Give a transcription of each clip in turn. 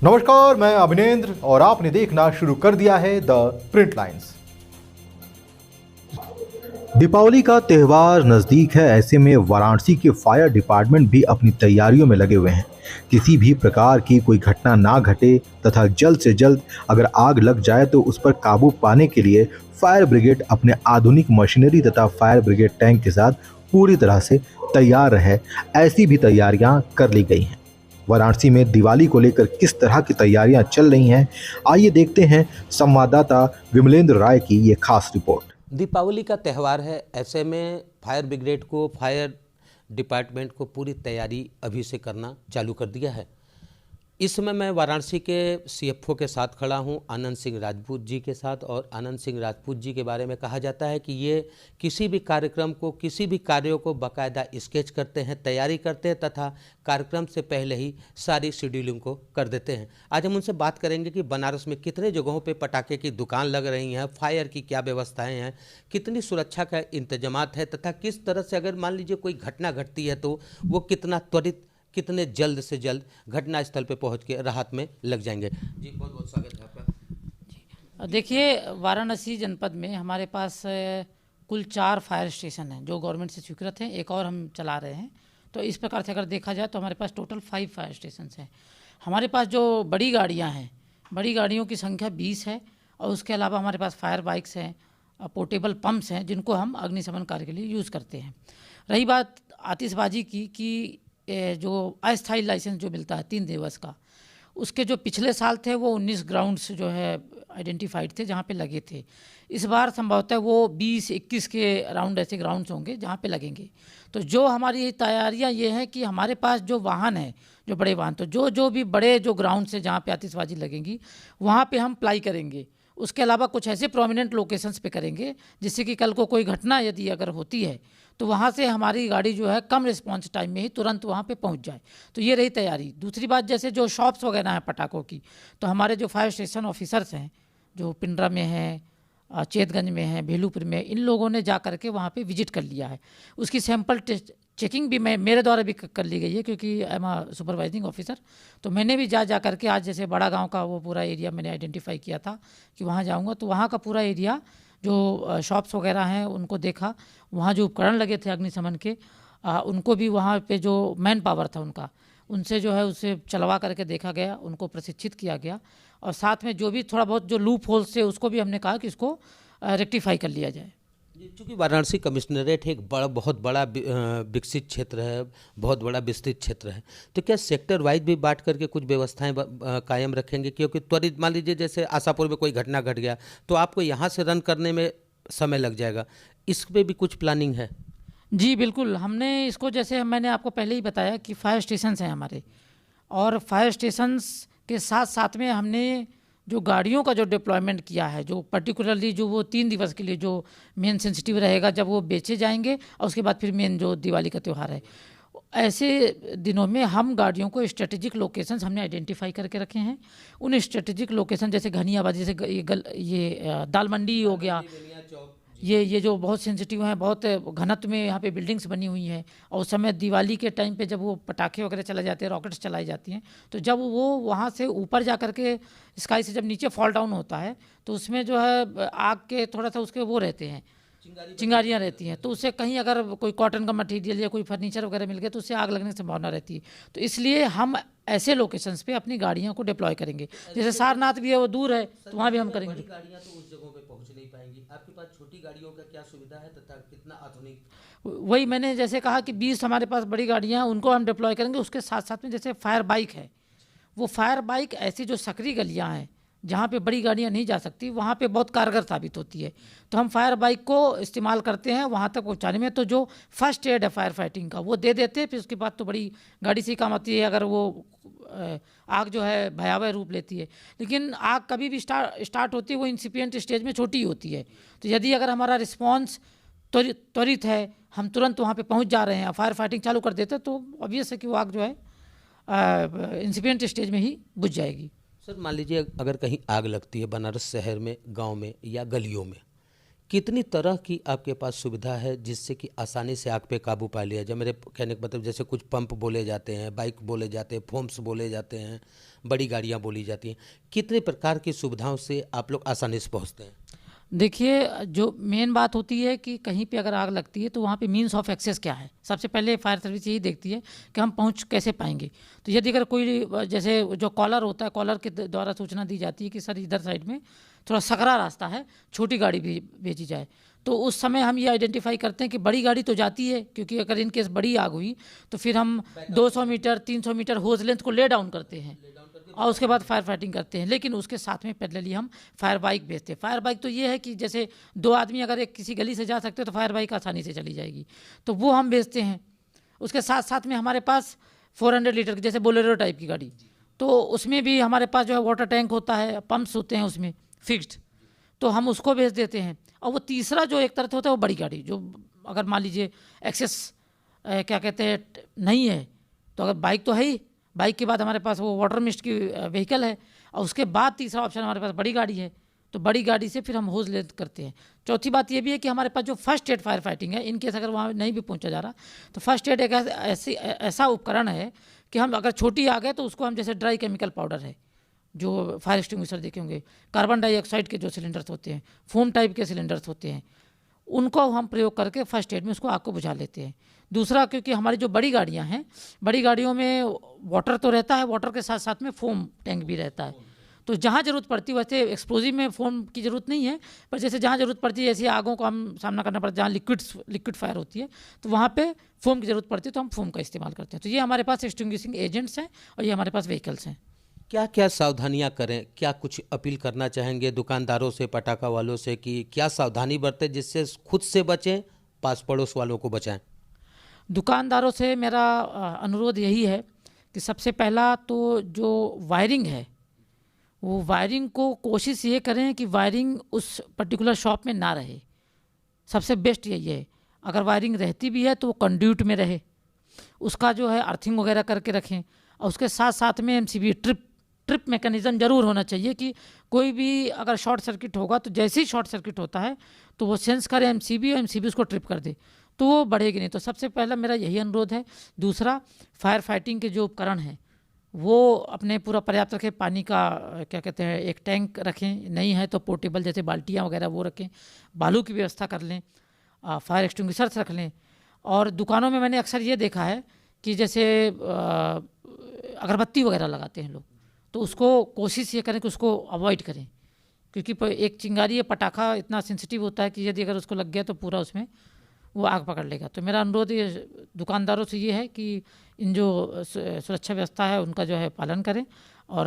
नमस्कार, मैं अभिनेंद्र और आपने देखना शुरू कर दिया है द प्रिंट लाइन्स। दीपावली का त्यौहार नज़दीक है। ऐसे में वाराणसी के फायर डिपार्टमेंट भी अपनी तैयारियों में लगे हुए हैं। किसी भी प्रकार की कोई घटना ना घटे तथा जल्द से जल्द अगर आग लग जाए तो उस पर काबू पाने के लिए फायर ब्रिगेड अपने आधुनिक मशीनरी तथा फायर ब्रिगेड टैंक के साथ पूरी तरह से तैयार रहे, ऐसी भी तैयारियां कर ली गई हैं। वाराणसी में दिवाली को लेकर किस तरह की तैयारियां चल रही हैं, आइए देखते हैं संवाददाता विमलेंद्र राय की ये खास रिपोर्ट। दीपावली का त्यौहार है, ऐसे में फायर ब्रिगेड को, फायर डिपार्टमेंट को पूरी तैयारी अभी से करना चालू कर दिया है। इस समय मैं वाराणसी के सीएफओ के साथ खड़ा हूं, आनंद सिंह राजपूत जी के साथ। और आनंद सिंह राजपूत जी के बारे में कहा जाता है कि ये किसी भी कार्यक्रम को, किसी भी कार्यों को बाकायदा स्केच करते हैं, तैयारी करते हैं तथा कार्यक्रम से पहले ही सारी शेड्यूलिंग को कर देते हैं। आज हम उनसे बात करेंगे कि बनारस में कितने जगहों पे पटाखे की दुकान लग रही हैं, फायर की क्या व्यवस्थाएं हैं, कितनी सुरक्षा का इंतजामात है तथा किस तरह से अगर मान लीजिए कोई घटना घटती है तो वो कितना त्वरित, कितने जल्द से जल्द घटना स्थल पे पहुंच के राहत में लग जाएंगे। जी बहुत बहुत स्वागत है आपका। देखिए, वाराणसी जनपद में हमारे पास कुल 4 फायर स्टेशन हैं जो गवर्नमेंट से स्वीकृत हैं, एक और हम चला रहे हैं। तो इस प्रकार से अगर देखा जाए तो हमारे पास टोटल 5 फायर स्टेशन हैं। हमारे पास जो बड़ी गाड़ियां हैं, बड़ी गाड़ियों की संख्या 20 है और उसके अलावा हमारे पास फायर बाइक्स हैं, पोर्टेबल पंप्स हैं जिनको हम अग्निशमन कार्य के लिए यूज़ करते हैं। रही बात आतिशबाजी की कि जो अस्थायी लाइसेंस जो मिलता है 3 दिवस का, उसके जो पिछले साल थे वो 19 ग्राउंड्स जो है आइडेंटिफाइड थे जहाँ पे लगे थे। इस बार संभवतः वो 20-21 के अराउंड ऐसे ग्राउंड्स होंगे जहाँ पे लगेंगे। तो जो हमारी तैयारियाँ ये हैं कि हमारे पास जो वाहन है, जो बड़े वाहन, तो जो भी बड़े जो ग्राउंड्स हैं जहाँ पे आतिशबाजी लगेंगी वहाँ पे हम अप्लाई करेंगे। उसके अलावा कुछ ऐसे प्रोमिनेंट लोकेशंस पे करेंगे जिससे कि कल को कोई घटना यदि अगर होती है तो वहाँ से हमारी गाड़ी जो है कम रिस्पांस टाइम में ही तुरंत वहाँ पे पहुँच जाए। तो ये रही तैयारी। दूसरी बात, जैसे जो शॉप्स वगैरह हैं पटाखों की, तो हमारे जो फायर स्टेशन ऑफिसर्स हैं जो पिंडरा में हैं, चेतगंज में हैं, भेलूपुर में, इन लोगों ने जा करके वहाँ पे विजिट कर लिया है। उसकी सैंपल चेकिंग भी मेरे द्वारा भी कर ली गई है क्योंकि I am a supervising officer. तो मैंने भी जा करके आज जैसे बड़ा गांव का वो पूरा एरिया मैंने आइडेंटिफाई किया था कि वहाँ जाऊँगा, तो वहाँ का पूरा एरिया जो शॉप्स वगैरह हैं उनको देखा। वहाँ जो उपकरण लगे थे अग्निशमन के, उनको भी वहाँ पे जो मैन पावर था उनसे जो है उसे चलवा करके देखा गया, उनको प्रशिक्षित किया गया। और साथ में जो भी थोड़ा बहुत जो लूप होल्स थे उसको भी हमने कहा कि इसको रेक्टिफाई कर लिया जाए। चूँकि वाराणसी कमिश्नरेट एक बहुत बड़ा विकसित क्षेत्र है, बहुत बड़ा विस्तृत क्षेत्र है, तो क्या सेक्टर वाइज भी बांट करके कुछ व्यवस्थाएं कायम रखेंगे? क्योंकि त्वरित मान लीजिए जैसे आशापुर में कोई घटना घट गया तो आपको यहाँ से रन करने में समय लग जाएगा, इस पर भी कुछ प्लानिंग है? जी बिल्कुल, हमने इसको, जैसे मैंने आपको पहले ही बताया कि फायर स्टेशंस हैं हमारे, और फायर स्टेशंस के साथ साथ में हमने जो गाड़ियों का जो डिप्लॉयमेंट किया है, जो पर्टिकुलरली जो वो 3 दिवस के लिए जो मेन सेंसिटिव रहेगा जब वो बेचे जाएंगे और उसके बाद फिर मेन जो दिवाली का त्यौहार है, ऐसे दिनों में हम गाड़ियों को स्ट्रेटेजिक लोकेशंस हमने आइडेंटिफाई करके रखे हैं। उन स्ट्रेटेजिक लोकेशन जैसे घनियाबाद, जैसे ये दाल मंडी हो गया, ये जो बहुत सेंसिटिव हैं, बहुत घनत्व में यहाँ पे बिल्डिंग्स बनी हुई हैं, और उस समय दिवाली के टाइम पे जब वो पटाखे वगैरह चलाए जाते हैं, रॉकेट्स चलाई जाती हैं, तो जब वो वहाँ से ऊपर जा कर के स्काई से जब नीचे फॉल डाउन होता है तो उसमें जो है आग के थोड़ा सा उसके वो रहते हैं, चिंगारियाँ रहती हैं। तो उससे कहीं अगर कोई कॉटन का मटेरियल या कोई फर्नीचर वगैरह मिल गया तो उससे आग लगने की संभावना रहती है। तो इसलिए हम ऐसे लोकेशंस पे अपनी गाड़ियों को डिप्लॉय करेंगे। जैसे सारनाथ भी है, वो दूर है, तो वहाँ भी हम करेंगे। गाड़ियाँ तो उस जगहों पे पहुँच नहीं पाएंगी, आपके पास छोटी गाड़ियों का क्या सुविधा है तथा कितना आधुनिक? वही मैंने जैसे कहा कि 20 हमारे पास बड़ी गाड़ियाँ हैं, उनको हम डिप्लॉय करेंगे। उसके साथ साथ में जैसे फायर बाइक है, वो फायर बाइक ऐसी जो सकरी गलियाँ हैं जहाँ पे बड़ी गाड़ियाँ नहीं जा सकती, वहाँ पे बहुत कारगर साबित होती है। तो हम फायर बाइक को इस्तेमाल करते हैं वहाँ तक पहुँचाने में। तो जो फर्स्ट एड है फायर फाइटिंग का वो दे देते हैं, फिर उसके बाद तो बड़ी गाड़ी से ही काम आती है अगर वो आग जो है भयावह रूप लेती है। लेकिन आग कभी भी स्टार्ट होती है वो इंसिपिएंट स्टेज में छोटी होती है। तो यदि अगर हमारा रिस्पॉन्स त्वरित है, हम तुरंत वहाँ पे पहुँच जा रहे हैं, फायर फाइटिंग चालू कर देते हैं, तो ऑब्वियस है कि वो आग जो है इंसिपिएंट स्टेज में ही बुझ जाएगी। सर मान लीजिए अगर कहीं आग लगती है बनारस शहर में, गांव में या गलियों में, कितनी तरह की आपके पास सुविधा है जिससे कि आसानी से आग पे काबू पा लिया जाए? मेरे कहने का मतलब जैसे कुछ पंप बोले जाते हैं, बाइक बोले जाते हैं, फोम्स बोले जाते हैं, बड़ी गाड़ियां बोली जाती हैं, कितने प्रकार की सुविधाओं से आप लोग आसानी से पहुंचते हैं? देखिए, जो मेन बात होती है कि कहीं पे अगर आग लगती है तो वहाँ पे मीन्स ऑफ एक्सेस क्या है। सबसे पहले फायर सर्विस यही देखती है कि हम पहुँच कैसे पाएंगे। तो यदि अगर कोई जैसे जो कॉलर होता है, कॉलर के द्वारा सूचना दी जाती है कि सर इधर साइड में थोड़ा सकरा रास्ता है, छोटी गाड़ी भी भेजी जाए, तो उस समय हम ये आइडेंटिफाई करते हैं कि बड़ी गाड़ी तो जाती है, क्योंकि अगर इन केस बड़ी आग हुई तो फिर हम 200 मीटर 300 मीटर होज लेंथ को ले डाउन करते हैं और उसके बाद फायर फाइटिंग करते हैं। लेकिन उसके साथ में पैरेलली हम फायर बाइक भेजते हैं। फायर बाइक तो ये है कि जैसे 2 आदमी अगर एक किसी गली से जा सकते हो तो फायर बाइक आसानी से चली जाएगी, तो वो हम भेजते हैं। उसके साथ साथ में हमारे पास 400 लीटर की जैसे बोलेरो टाइप की गाड़ी, तो उसमें भी हमारे पास जो है वाटर टैंक होता है, पंप्स होते हैं उसमें फिक्स्ड, तो हम उसको भेज देते हैं। और वो तीसरा जो एक तरह से होता है वो बड़ी गाड़ी, जो अगर मान लीजिए एक्सेस क्या कहते हैं नहीं है, तो अगर बाइक तो है ही, बाइक के बाद हमारे पास वो वाटर मिस्ट की व्हीकल है, और उसके बाद तीसरा ऑप्शन हमारे पास बड़ी गाड़ी है, तो बड़ी गाड़ी से फिर हम होज लेंथ करते हैं। चौथी बात ये भी है कि हमारे पास जो फर्स्ट एड फायर फाइटिंग है, इन केस अगर वहाँ नहीं भी पहुँचा जा रहा तो फर्स्ट एड एक ऐसा उपकरण है कि हम अगर छोटी आग है तो उसको हम जैसे ड्राई केमिकल पाउडर है, जो फायर एक्सटिंग्विशर देखे होंगे, कार्बन डाइऑक्साइड के जो सिलेंडर्स होते हैं, फोम टाइप के सिलेंडर्स होते हैं, उनको हम प्रयोग करके फर्स्ट एड में उसको आग को बुझा लेते हैं। दूसरा, क्योंकि हमारी जो बड़ी गाड़ियां हैं, बड़ी गाड़ियों में वाटर तो रहता है, वाटर के साथ साथ में फोम टैंक भी रहता है, तो जहाँ ज़रूरत पड़ती है, वैसे एक्सप्लोजिव में फोम की ज़रूरत नहीं है, पर जैसे जहाँ ज़रूरत पड़ती है, ऐसी आगों का हम सामना करना पड़ता है जहाँ लिक्विड फायर होती है, तो वहाँ पे फोम की ज़रूरत पड़ती है, तो हम फोम का इस्तेमाल करते हैं। तो ये हमारे पास एक्सटिंग्विशिंग एजेंट्स हैं और ये हमारे पास व्हीकल्स हैं। क्या क्या सावधानियां करें? क्या कुछ अपील करना चाहेंगे दुकानदारों से, पटाखा वालों से, कि क्या सावधानी बरतें जिससे खुद से बचें, पास पड़ोस वालों को बचाएं? दुकानदारों से मेरा अनुरोध यही है कि सबसे पहला तो जो वायरिंग है, वो वायरिंग को कोशिश ये करें कि वायरिंग उस पर्टिकुलर शॉप में ना रहे। सबसे बेस्ट यही है। अगर वायरिंग रहती भी है तो वो कंड्यूट में रहे, उसका जो है अर्थिंग वगैरह करके रखें, और उसके साथ साथ में एमसीबी ट्रिप मैकेनिज्म जरूर होना चाहिए कि कोई भी अगर शॉर्ट सर्किट होगा तो जैसे ही शॉर्ट सर्किट होता है तो वो सेंस करे एमसीबी, और एमसीबी उसको ट्रिप कर दे, तो वो बढ़ेगी नहीं। तो सबसे पहला मेरा यही अनुरोध है। दूसरा, फायर फाइटिंग के जो उपकरण हैं वो अपने पूरा पर्याप्त रखें। पानी का क्या कहते हैं एक टैंक रखें, नहीं है तो पोर्टेबल जैसे बाल्टियाँ वगैरह वो रखें, बालू की व्यवस्था कर लें, फायर एक्सटिंग्विशर्स रख लें। और दुकानों में मैंने अक्सर ये देखा है कि जैसे अगरबत्ती वगैरह लगाते हैं लोग, तो उसको कोशिश ये करें कि उसको अवॉइड करें, क्योंकि एक चिंगारी या पटाखा इतना सेंसिटिव होता है कि यदि अगर उसको लग गया तो पूरा उसमें वो आग पकड़ लेगा। तो मेरा अनुरोध ये दुकानदारों से ये है कि इन जो सुरक्षा व्यवस्था है उनका जो है पालन करें, और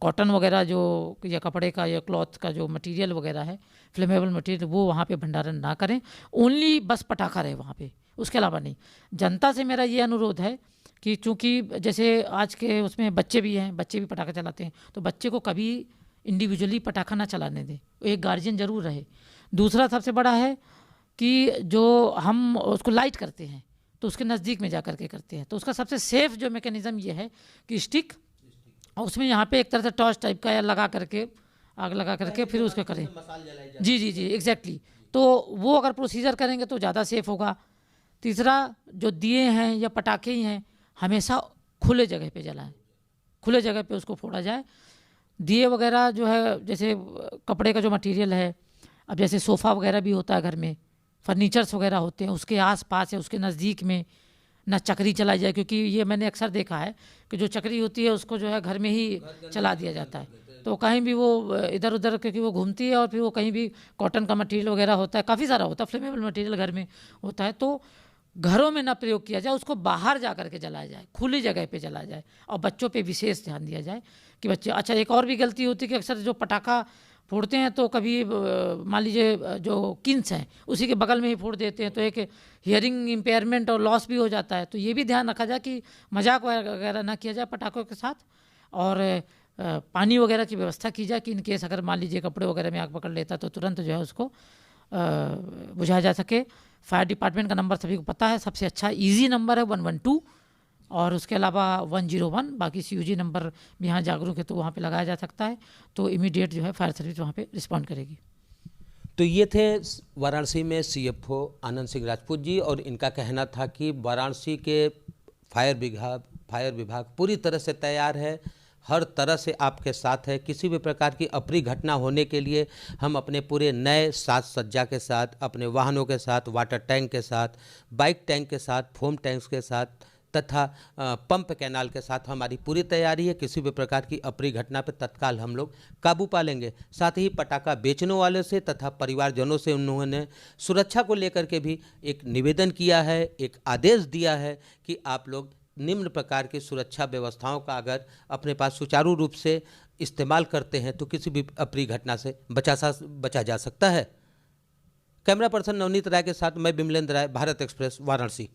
कॉटन वगैरह जो या कपड़े का या क्लॉथ का जो मटेरियल वगैरह है, फ्लेमेबल मटेरियल, वो वहाँ पे भंडारण ना करें। ओनली बस पटाखा रहे वहाँ पे, उसके अलावा नहीं। जनता से मेरा ये अनुरोध है कि चूँकि जैसे आज के उसमें बच्चे भी हैं, बच्चे भी पटाखा चलाते हैं, तो बच्चे को कभी इंडिविजुअली पटाखा ना चलाने दें, एक गार्जियन जरूर रहे। दूसरा सबसे बड़ा है कि जो हम उसको लाइट करते हैं तो उसके नज़दीक में जा कर के करते हैं, तो उसका सबसे सेफ जो मैकेनिज़्म ये है कि स्टिक, और उसमें यहाँ पे एक तरह से टॉर्च टाइप का या लगा करके, आग लगा करके फिर उसको करें। जी जी जी, एग्जैक्टली। तो वो अगर प्रोसीजर करेंगे तो ज़्यादा सेफ होगा। तीसरा, जो दिए हैं या पटाखे ही हैं, हमेशा खुले जगह पे जलाएं, खुले जगह पे उसको फोड़ा जाए। दिए वगैरह जो है, जैसे कपड़े का जो मटेरियल है, अब जैसे सोफ़ा वगैरह भी होता है घर में, फर्नीचर्स वगैरह होते हैं, उसके आसपास या उसके नज़दीक में ना चक्री चलाई जाए, क्योंकि ये मैंने अक्सर देखा है कि जो चक्री होती है उसको जो है घर में ही चला दिया जाता है, तो कहीं भी वो इधर उधर, क्योंकि वो घूमती है, और फिर वो कहीं भी कॉटन का मटेरियल वगैरह होता है, काफ़ी सारा होता है, फ्लेमेबल मटेरियल घर में होता है, तो घरों में ना प्रयोग किया जाए, उसको बाहर जा करके जलाया जाए, खुली जगह पे जलाया जाए। और बच्चों पे विशेष ध्यान दिया जाए कि बच्चे, अच्छा एक और भी गलती होती है कि अक्सर जो पटाखा फोड़ते हैं तो कभी मान लीजिए जो किन्स हैं उसी के बगल में ही फोड़ देते हैं, तो एक हियरिंग इम्पेयरमेंट और लॉस भी हो जाता है। तो ये भी ध्यान रखा जाए कि मजाक वगैरह ना किया जाए पटाखों के साथ, और पानी वगैरह की व्यवस्था की जाए कि इन केस अगर मान लीजिए कपड़े वगैरह में आग पकड़ लेता तो तुरंत जो है उसको बुझाया जा सके। फायर डिपार्टमेंट का नंबर सभी को पता है, सबसे अच्छा इजी नंबर है 112, और उसके अलावा 101, बाकी CUG नंबर भी यहाँ जागरूक है तो वहाँ पे लगाया जा सकता है, तो इमीडिएट जो है फायर सर्विस वहाँ पे रिस्पॉन्ड करेगी। तो ये थे वाराणसी में सीएफओ आनंद सिंह राजपूत जी, और इनका कहना था कि वाराणसी के फायर विभाग पूरी तरह से तैयार है, हर तरह से आपके साथ है। किसी भी प्रकार की अप्रिय घटना होने के लिए हम अपने पूरे नए साज सज्जा के साथ, अपने वाहनों के साथ, वाटर टैंक के साथ, बाइक टैंक के साथ, फोम टैंक्स के साथ तथा पंप कैनाल के साथ हमारी पूरी तैयारी है। किसी भी प्रकार की अप्रिय घटना पर तत्काल हम लोग काबू पा लेंगे। साथ ही पटाखा बेचने वाले से तथा परिवारजनों से उन्होंने सुरक्षा को लेकर के भी एक निवेदन किया है, एक आदेश दिया है कि आप लोग निम्न प्रकार की सुरक्षा व्यवस्थाओं का अगर अपने पास सुचारू रूप से इस्तेमाल करते हैं तो किसी भी अप्रिय घटना से बचा जा सकता है। कैमरा पर्सन नवनीत राय के साथ मैं बिमलेंद्र राय, भारत एक्सप्रेस, वाराणसी।